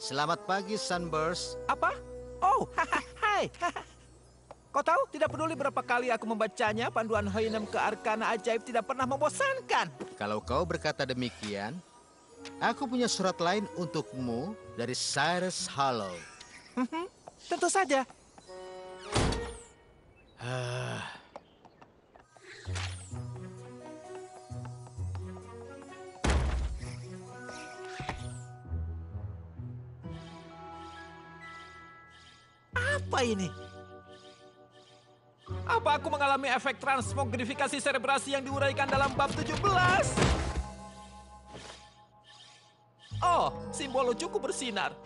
Selamat pagi, Sunburst. Apa? Oh, hai. Kau tahu, tidak peduli berapa kali aku membacanya, panduan Hoinem ke Arkana ajaib tidak pernah membosankan. Kalau kau berkata demikian, aku punya surat lain untukmu dari Cyrus Hollow. Tentu saja. Apa ini? Apa aku mengalami efek transmogrifikasi serebrasi yang diuraikan dalam bab 17? Oh, simbol lucuku bersinar.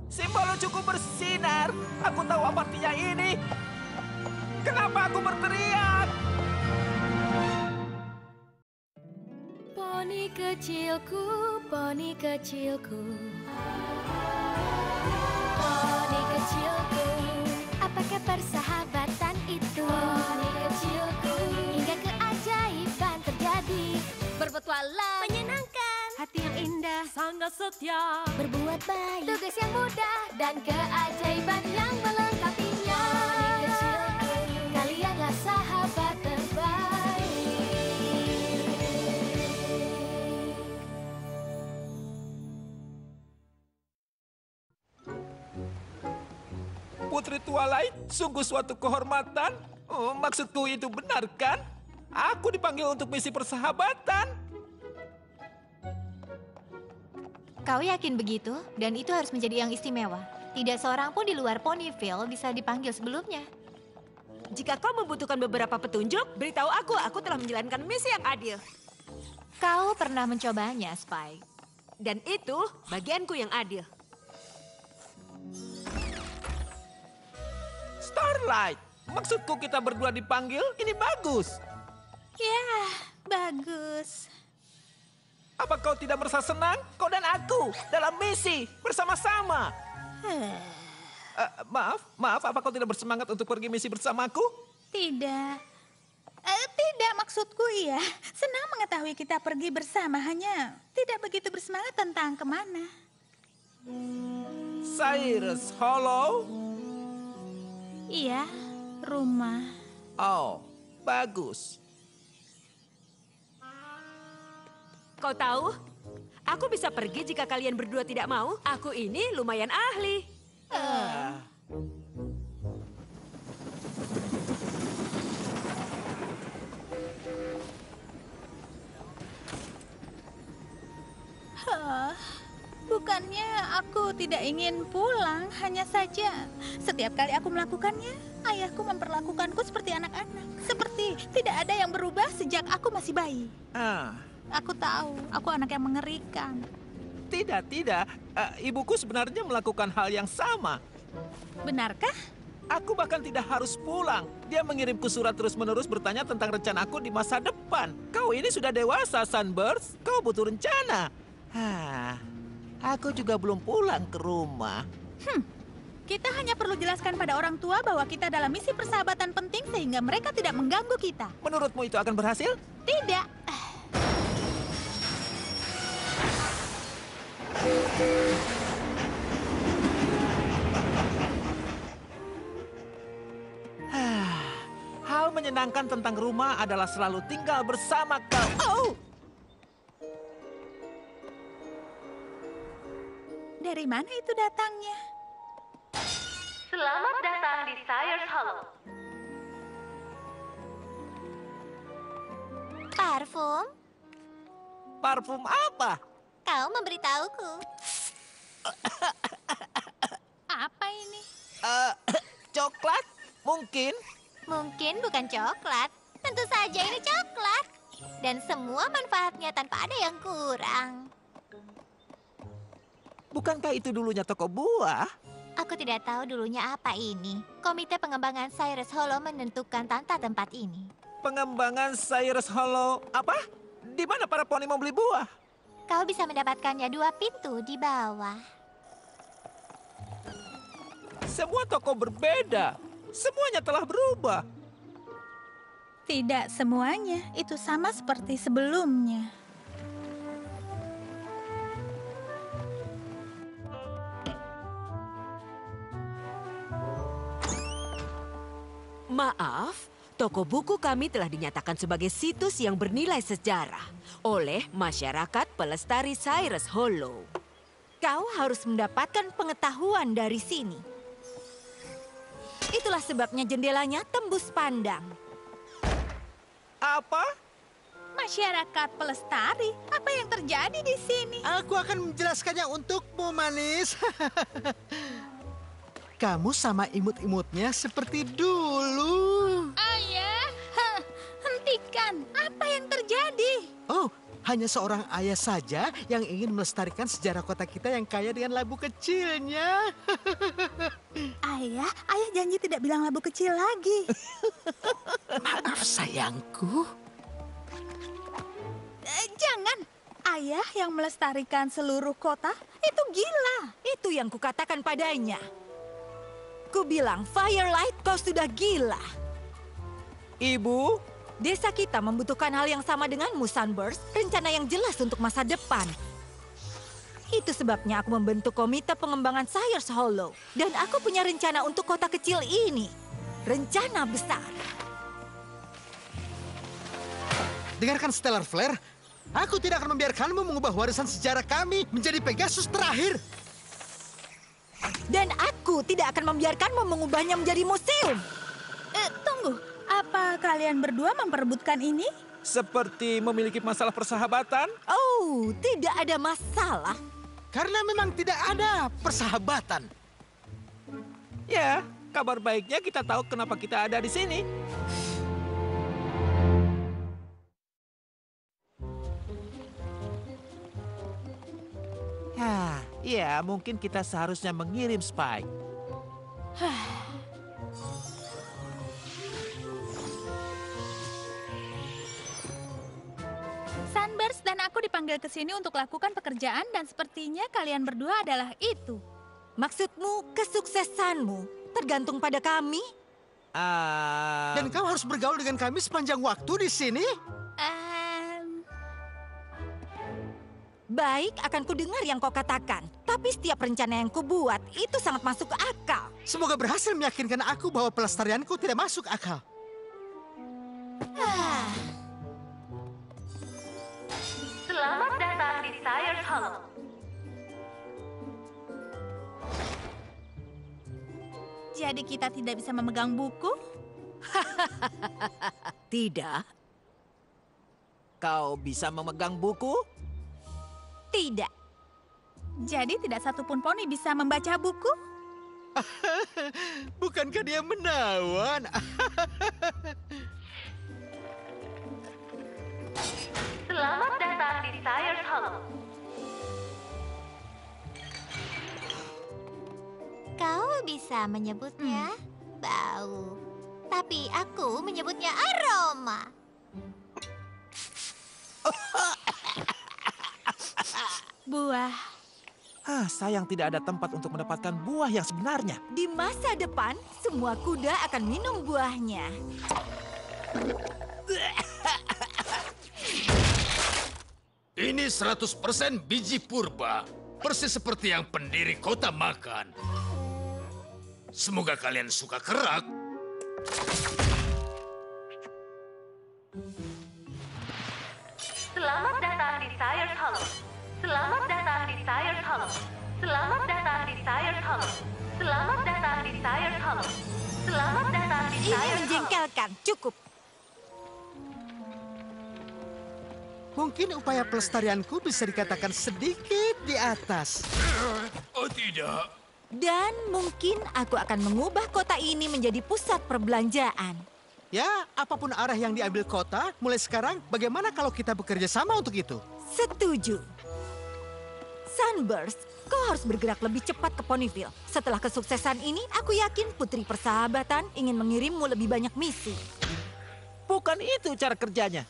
Simbol lucuku bersinar. Aku tahu apa artinya ini. Kenapa aku berteriak? Poni kecilku, poni kecilku. Poni kecilku, apakah persahabatan itu? Poni kecilku, hingga keajaiban terjadi. Berpetualang, menyenangkan, hati yang indah, sangat setia, berbuat baik, tugas yang mudah, dan keajaiban yang melengkapinya. Poni kecilku, kalianlah sahabat terbaik. Putri Twilight, sungguh suatu kehormatan. Oh, maksudku itu benar kan? Aku dipanggil untuk misi persahabatan. Kau yakin begitu? Dan itu harus menjadi yang istimewa. Tidak seorang pun di luar Ponyville bisa dipanggil sebelumnya. Jika kau membutuhkan beberapa petunjuk, beritahu aku telah menjalankan misi yang adil. Kau pernah mencobanya, Spike. Dan itu bagianku yang adil. Starlight, maksudku kita berdua dipanggil, ini bagus. Ya, bagus. Apa kau tidak merasa senang? Kau dan aku dalam misi bersama-sama. Maaf, apa kau tidak bersemangat untuk pergi misi bersamaku? Tidak. Tidak, maksudku iya. Senang mengetahui kita pergi bersama, hanya tidak begitu bersemangat tentang kemana. Cyrus Hollow? Iya, rumah. Oh, bagus. Kau tahu, aku bisa pergi jika kalian berdua tidak mau. Aku ini lumayan ahli. Bukannya aku tidak ingin pulang, hanya saja setiap kali aku melakukannya, ayahku memperlakukanku seperti anak-anak. Seperti tidak ada yang berubah sejak aku masih bayi. Aku tahu, aku anak yang mengerikan. Tidak. Ibuku sebenarnya melakukan hal yang sama. Benarkah? Aku bahkan tidak harus pulang. Dia mengirimku surat terus-menerus bertanya tentang rencanaku di masa depan. Kau ini sudah dewasa, Sunburst. Kau butuh rencana. Aku juga belum pulang ke rumah. Kita hanya perlu jelaskan pada orang tua bahwa kita dalam misi persahabatan penting sehingga mereka tidak mengganggu kita. Menurutmu itu akan berhasil? Tidak. Hal menyenangkan tentang rumah adalah selalu tinggal bersama kau. Oh! Dari mana itu datangnya? Selamat datang di Cyrus Hollow. Parfum? Parfum apa? Kau memberitahuku. Apa ini? Coklat? Mungkin. Mungkin bukan coklat. Tentu saja ini coklat. Dan semua manfaatnya tanpa ada yang kurang. Bukankah itu dulunya toko buah? Aku tidak tahu dulunya apa ini. Komite pengembangan Cyrus Hollow menentukan tata tempat ini. Pengembangan Cyrus Hollow apa? Di mana para poni mau beli buah? Kau bisa mendapatkannya 2 pintu di bawah. Semua toko berbeda. Semuanya telah berubah. Tidak semuanya, itu sama seperti sebelumnya. Maaf, toko buku kami telah dinyatakan sebagai situs yang bernilai sejarah oleh masyarakat pelestari Cyrus Hollow. Kau harus mendapatkan pengetahuan dari sini. Itulah sebabnya jendelanya tembus pandang. Apa? Masyarakat pelestari, apa yang terjadi di sini? Aku akan menjelaskannya untukmu, manis. Kamu sama imut-imutnya seperti dulu. Ayah, hentikan. Apa yang terjadi? Oh, hanya seorang ayah saja yang ingin melestarikan sejarah kota kita yang kaya dengan labu kecilnya. Ayah janji tidak bilang labu kecil lagi. Maaf, sayangku. Jangan. Ayah yang melestarikan seluruh kota, itu gila. Itu yang kukatakan padanya. Ku bilang, Firelight, kau sudah gila. Ibu? Desa kita membutuhkan hal yang sama denganmu, Sunburst. Rencana yang jelas untuk masa depan. Itu sebabnya aku membentuk komite pengembangan Cyrus Hollow. Dan aku punya rencana untuk kota kecil ini. Rencana besar. Dengarkan Stellar Flare. Aku tidak akan membiarkanmu mengubah warisan sejarah kami menjadi Pegasus terakhir. Dan aku tidak akan membiarkanmu mengubahnya menjadi museum. Tunggu, apa kalian berdua memperebutkan ini? Seperti memiliki masalah persahabatan? Oh, tidak ada masalah. Karena memang tidak ada persahabatan. Ya, kabar baiknya kita tahu kenapa kita ada di sini. Ya, mungkin kita seharusnya mengirim Spike. Sunburst dan aku dipanggil ke sini untuk lakukan pekerjaan dan sepertinya kalian berdua adalah itu. Maksudmu, kesuksesanmu tergantung pada kami? Dan kau harus bergaul dengan kami sepanjang waktu di sini? Baik, akan kudengar yang kau katakan. Tapi setiap rencana yang kubuat itu sangat masuk akal. Semoga berhasil meyakinkan aku bahwa pelestarianku tidak masuk akal. Selamat datang di Cyrus Hollow. Jadi kita tidak bisa memegang buku? Tidak. Kau bisa memegang buku? Tidak. Jadi tidak satupun poni bisa membaca buku? Bukankah dia menawan? Selamat datang di Cyrus Hollow. Kau bisa menyebutnya bau. Tapi aku menyebutnya aroma. Buah. Sayang tidak ada tempat untuk mendapatkan buah yang sebenarnya. Di masa depan, semua kuda akan minum buahnya. Ini 100% biji purba. Persis seperti yang pendiri kota makan. Semoga kalian suka kerak. Selamat datang di Cyrus Hollow. Selamat datang di Cyrus Hollow. Selamat datang di Cyrus Hollow. Selamat datang di Cyrus Hollow. Selamat datang di Ini Cyrus Hollow. menjengkelkan. Cukup. Mungkin upaya pelestarianku bisa dikatakan sedikit di atas. Oh tidak. Dan mungkin aku akan mengubah kota ini menjadi pusat perbelanjaan. Ya, apapun arah yang diambil kota, mulai sekarang bagaimana kalau kita bekerja sama untuk itu? Setuju. Sunburst, kau harus bergerak lebih cepat ke Ponyville. Setelah kesuksesan ini, aku yakin Putri Persahabatan ingin mengirimmu lebih banyak misi. Bukan itu cara kerjanya.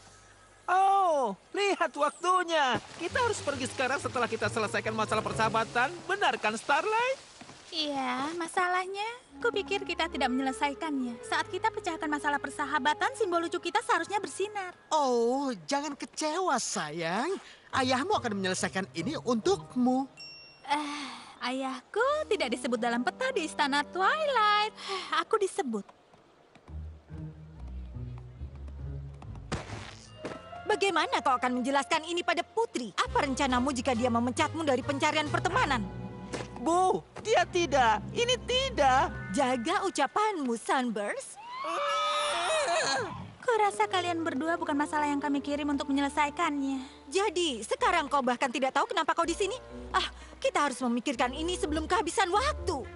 Oh, lihat waktunya. Kita harus pergi sekarang setelah kita selesaikan masalah persahabatan. Benar kan, Starlight? Iya, masalahnya, kupikir kita tidak menyelesaikannya. Saat kita pecahkan masalah persahabatan, simbol lucu kita seharusnya bersinar. Oh, jangan kecewa sayang. Ayahmu akan menyelesaikan ini untukmu. Ayahku tidak disebut dalam peta di Istana Twilight. Aku disebut. Bagaimana kau akan menjelaskan ini pada Putri? Apa rencanamu jika dia memecatmu dari pencarian pertemanan? Bu, dia tidak. Ini tidak. Jaga ucapanmu, Sunburst. Kurasa kalian berdua bukan masalah yang kami kirim untuk menyelesaikannya. Jadi, sekarang kau bahkan tidak tahu kenapa kau di sini? Kita harus memikirkan ini sebelum kehabisan waktu.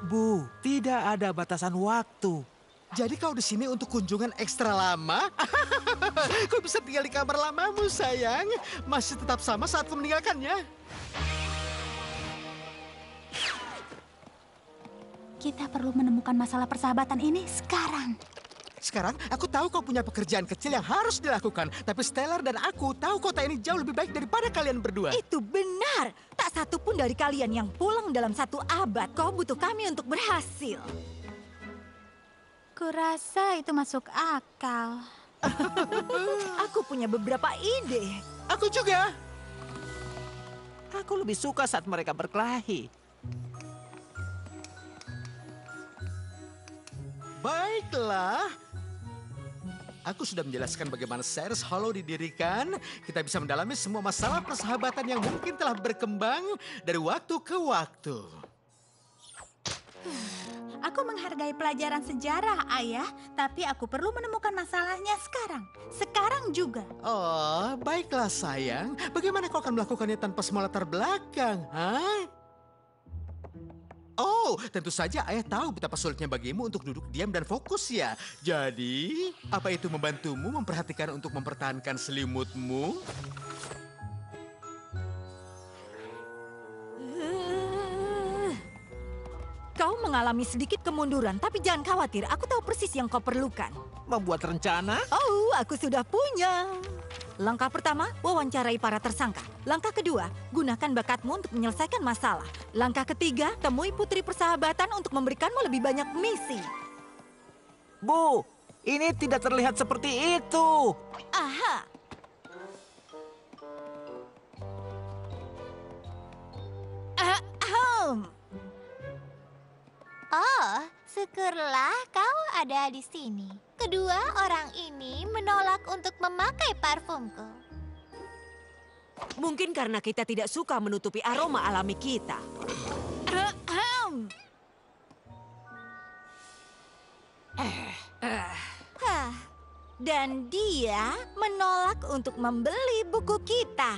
Bu, tidak ada batasan waktu. Jadi kau di sini untuk kunjungan ekstra lama? Kau bisa tinggal di kamar lamamu, sayang. Masih tetap sama saat kau meninggalkannya. Kita perlu menemukan masalah persahabatan ini sekarang. Sekarang aku tahu kau punya pekerjaan kecil yang harus dilakukan. Tapi Stellar dan aku tahu kota ini jauh lebih baik daripada kalian berdua. Itu benar. Tak satu pun dari kalian yang pulang dalam 1 abad. Kau butuh kami untuk berhasil. Kurasa itu masuk akal. Aku punya beberapa ide. Aku juga. Aku lebih suka saat mereka berkelahi. Baiklah. Aku sudah menjelaskan bagaimana Cyrus Hollow didirikan. Kita bisa mendalami semua masalah persahabatan yang mungkin telah berkembang dari waktu ke waktu. Aku menghargai pelajaran sejarah, Ayah. Tapi aku perlu menemukan masalahnya sekarang. Sekarang juga. Oh, baiklah sayang. Bagaimana kau akan melakukannya tanpa semua latar belakang, ha? Oh, tentu saja ayah tahu betapa sulitnya bagimu untuk duduk diam dan fokus ya. Jadi, apa itu membantumu memperhatikan untuk mempertahankan selimutmu? Kau mengalami sedikit kemunduran, tapi jangan khawatir. Aku tahu persis yang kau perlukan. Membuat rencana? Oh, aku sudah punya. Langkah pertama, wawancarai para tersangka. Langkah kedua, gunakan bakatmu untuk menyelesaikan masalah. Langkah ketiga, temui Putri Persahabatan untuk memberikanmu lebih banyak misi. Bu, ini tidak terlihat seperti itu. Aha. Oh, syukurlah kau ada di sini. Kedua orang ini menolak untuk memakai parfumku. Mungkin karena kita tidak suka menutupi aroma alami kita. Dan dia menolak untuk membeli buku kita.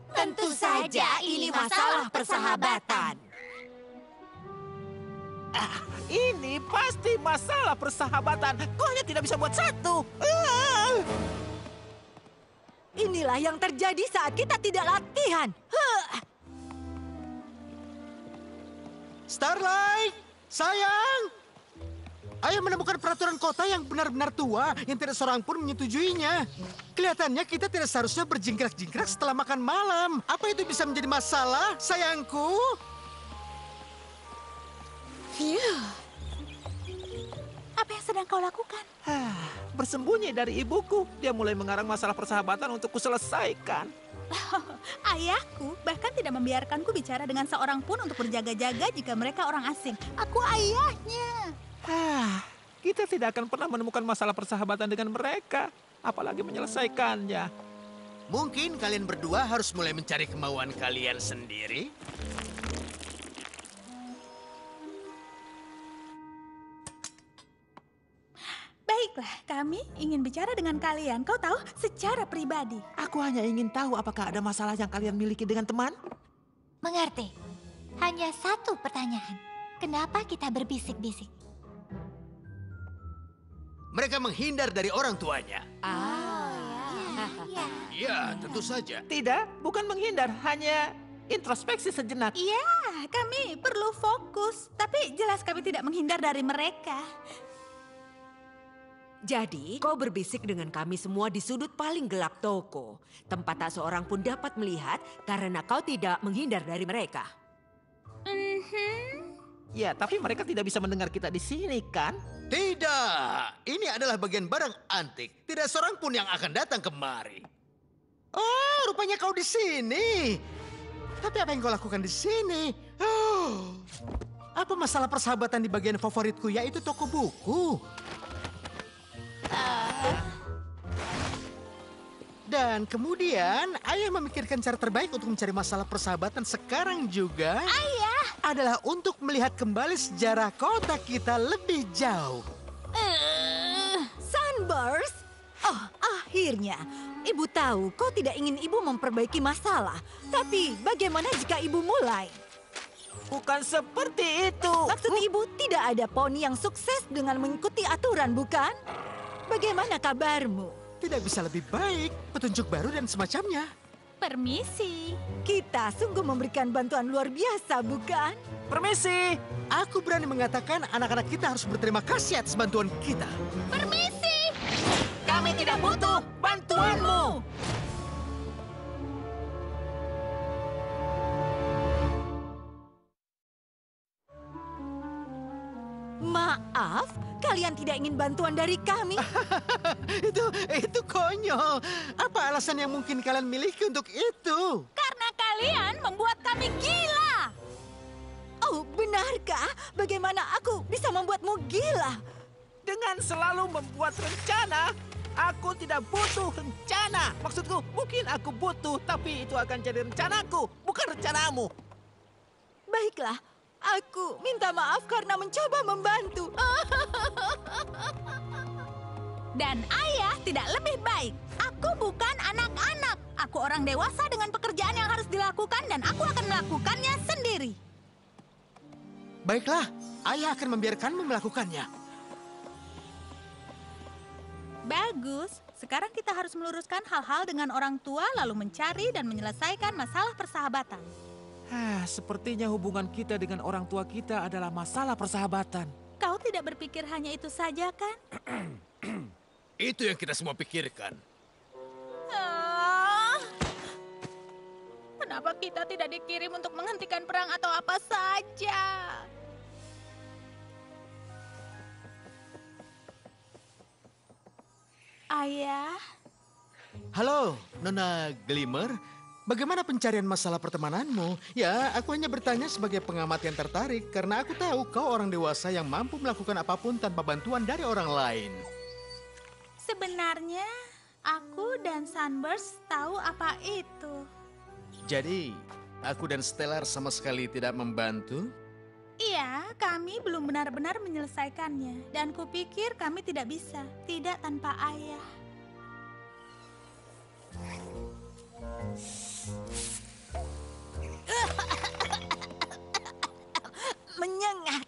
Tentu saja ini masalah persahabatan. Ini pasti masalah persahabatan. Kau hanya tidak bisa buat satu. Inilah yang terjadi saat kita tidak latihan. Starlight, sayang. Ayah menemukan peraturan kota yang benar-benar tua yang tidak seorang pun menyetujuinya. Kelihatannya kita tidak seharusnya berjingkrak-jingkrak setelah makan malam. Apa itu bisa menjadi masalah, sayangku? Apa yang sedang kau lakukan? Bersembunyi dari ibuku. Dia mulai mengarang masalah persahabatan untuk kuselesaikan. Ayahku bahkan tidak membiarkanku bicara dengan seorang pun untuk berjaga-jaga jika mereka orang asing. Aku ayahnya. Kita tidak akan pernah menemukan masalah persahabatan dengan mereka. Apalagi menyelesaikannya. Mungkin kalian berdua harus mulai mencari kemauan kalian sendiri. Baiklah, kami ingin bicara dengan kalian. Kau tahu, secara pribadi. Aku hanya ingin tahu apakah ada masalah yang kalian miliki dengan teman? Mengerti. Hanya satu pertanyaan. Kenapa kita berbisik-bisik? Mereka menghindar dari orang tuanya. Ya. Ya, tentu saja. Tidak, bukan menghindar, hanya introspeksi sejenak. Iya, kami perlu fokus. Tapi jelas kami tidak menghindar dari mereka. Jadi, kau berbisik dengan kami semua di sudut paling gelap toko. Tempat tak seorang pun dapat melihat karena kau tidak menghindar dari mereka. Ya, tapi mereka tidak bisa mendengar kita di sini, kan? Tidak, ini adalah bagian barang antik. Tidak seorang pun yang akan datang kemari. Oh, rupanya kau di sini. Tapi apa yang kau lakukan di sini? Oh, apa masalah persahabatan di bagian favoritku, yaitu toko buku? Dan kemudian ayah memikirkan cara terbaik untuk mencari masalah persahabatan sekarang juga. Ayah adalah untuk melihat kembali sejarah kota kita lebih jauh. Sunburst? Oh, akhirnya. Ibu tahu kau tidak ingin ibu memperbaiki masalah. Tapi bagaimana jika ibu mulai? Bukan seperti itu. Maksud ibu tidak ada poni yang sukses dengan mengikuti aturan, bukan? Bagaimana kabarmu? Tidak bisa lebih baik, petunjuk baru dan semacamnya. Permisi. Kita sungguh memberikan bantuan luar biasa, bukan? Permisi. Aku berani mengatakan anak-anak kita harus berterima kasih atas bantuan kita. Permisi. Kami tidak butuh bantuanmu. Maaf, kalian tidak ingin bantuan dari kami? Itu konyol. Apa alasan yang mungkin kalian miliki untuk itu? Karena kalian membuat kami gila. Oh, benarkah? Bagaimana aku bisa membuatmu gila? Dengan selalu membuat rencana, aku tidak butuh rencana. Maksudku, mungkin aku butuh, tapi itu akan jadi rencanaku, bukan rencanamu. Baiklah, aku minta maaf karena mencoba membantu. Dan ayah tidak lebih baik. Aku bukan anak-anak. Aku orang dewasa dengan pekerjaan yang harus dilakukan dan aku akan melakukannya sendiri. Baiklah, ayah akan membiarkanmu melakukannya. Bagus. Sekarang kita harus meluruskan hal-hal dengan orang tua lalu mencari dan menyelesaikan masalah persahabatan. Sepertinya hubungan kita dengan orang tua kita adalah masalah persahabatan. Kau tidak berpikir hanya itu saja, kan? Itu yang kita semua pikirkan. Kenapa kita tidak dikirim untuk menghentikan perang atau apa saja? Ayah, Halo, Nona Glimmer. Bagaimana pencarian masalah pertemananmu? Ya, aku hanya bertanya sebagai pengamat yang tertarik karena aku tahu kau orang dewasa yang mampu melakukan apapun tanpa bantuan dari orang lain. sebenarnya aku dan Sunburst tahu apa itu. Jadi, aku dan Stellar sama sekali tidak membantu? Iya, kami belum benar-benar menyelesaikannya. Dan kupikir kami tidak bisa, tidak tanpa ayah. Menyengat.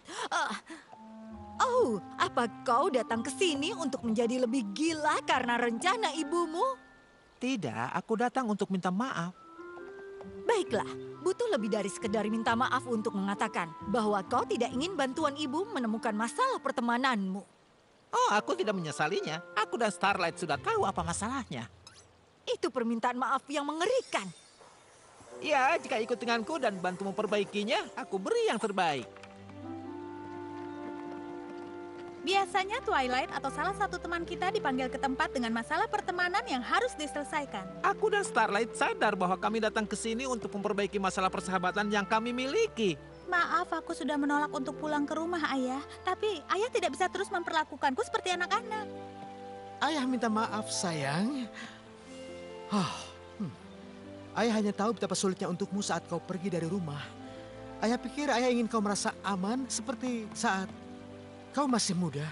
Oh, apa kau datang ke sini untuk menjadi lebih gila karena rencana ibumu? Tidak, aku datang untuk minta maaf. Baiklah, butuh lebih dari sekedar minta maaf untuk mengatakan bahwa kau tidak ingin bantuan ibu menemukan masalah pertemananmu. Oh, aku tidak menyesalinya. Aku dan Starlight sudah tahu apa masalahnya. Itu permintaan maaf yang mengerikan. Ya, jika ikut denganku dan bantu memperbaikinya, aku beri yang terbaik. Biasanya Twilight atau salah satu teman kita dipanggil ke tempat dengan masalah pertemanan yang harus diselesaikan. Aku dan Starlight sadar bahwa kami datang ke sini untuk memperbaiki masalah persahabatan yang kami miliki. Maaf, aku sudah menolak untuk pulang ke rumah, Ayah. Tapi Ayah tidak bisa terus memperlakukanku seperti anak-anak. Ayah minta maaf, sayang. Ayah hanya tahu betapa sulitnya untukmu saat kau pergi dari rumah. Ayah pikir ayah ingin kau merasa aman seperti saat kau masih muda.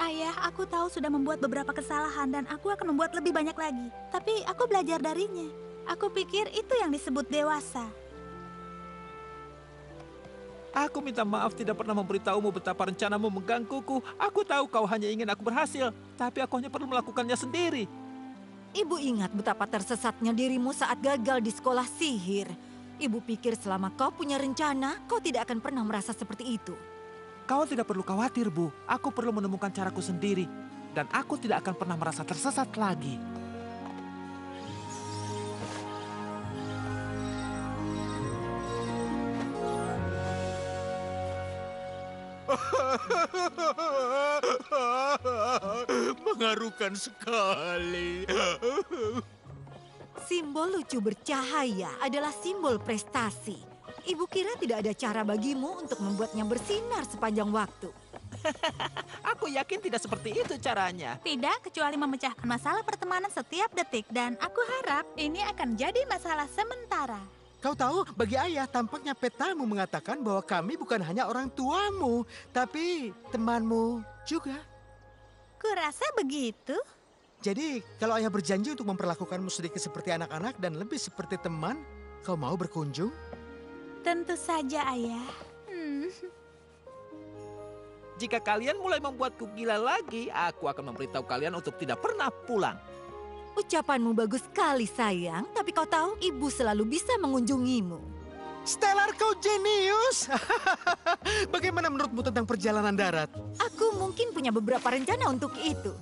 Ayah, aku tahu sudah membuat beberapa kesalahan dan aku akan membuat lebih banyak lagi. Tapi aku belajar darinya. Aku pikir itu yang disebut dewasa. Aku minta maaf tidak pernah memberitahumu betapa rencanamu menggangguku. Aku tahu kau hanya ingin aku berhasil, tapi aku hanya perlu melakukannya sendiri. Ibu ingat betapa tersesatnya dirimu saat gagal di sekolah sihir. Ibu pikir selama kau punya rencana, kau tidak akan pernah merasa seperti itu. Kau tidak perlu khawatir, Bu. Aku perlu menemukan caraku sendiri. Dan aku tidak akan pernah merasa tersesat lagi. Mengharukan sekali. Simbol lucu bercahaya adalah simbol prestasi. Ibu kira tidak ada cara bagimu untuk membuatnya bersinar sepanjang waktu. Aku yakin tidak seperti itu caranya. Tidak, kecuali memecahkan masalah pertemanan setiap detik. Dan aku harap ini akan jadi masalah sementara. Kau tahu, bagi ayah tampaknya petamu mengatakan bahwa kami bukan hanya orang tuamu, tapi temanmu juga. Kurasa begitu. Jadi, kalau ayah berjanji untuk memperlakukanmu sedikit seperti anak-anak dan lebih seperti teman, kau mau berkunjung? Tentu saja, Ayah. Jika kalian mulai membuatku gila lagi, aku akan memberitahu kalian untuk tidak pernah pulang. Ucapanmu bagus sekali sayang, tapi kau tahu ibu selalu bisa mengunjungimu. Stellar, kau jenius! Bagaimana menurutmu tentang perjalanan darat? Aku mungkin punya beberapa rencana untuk itu.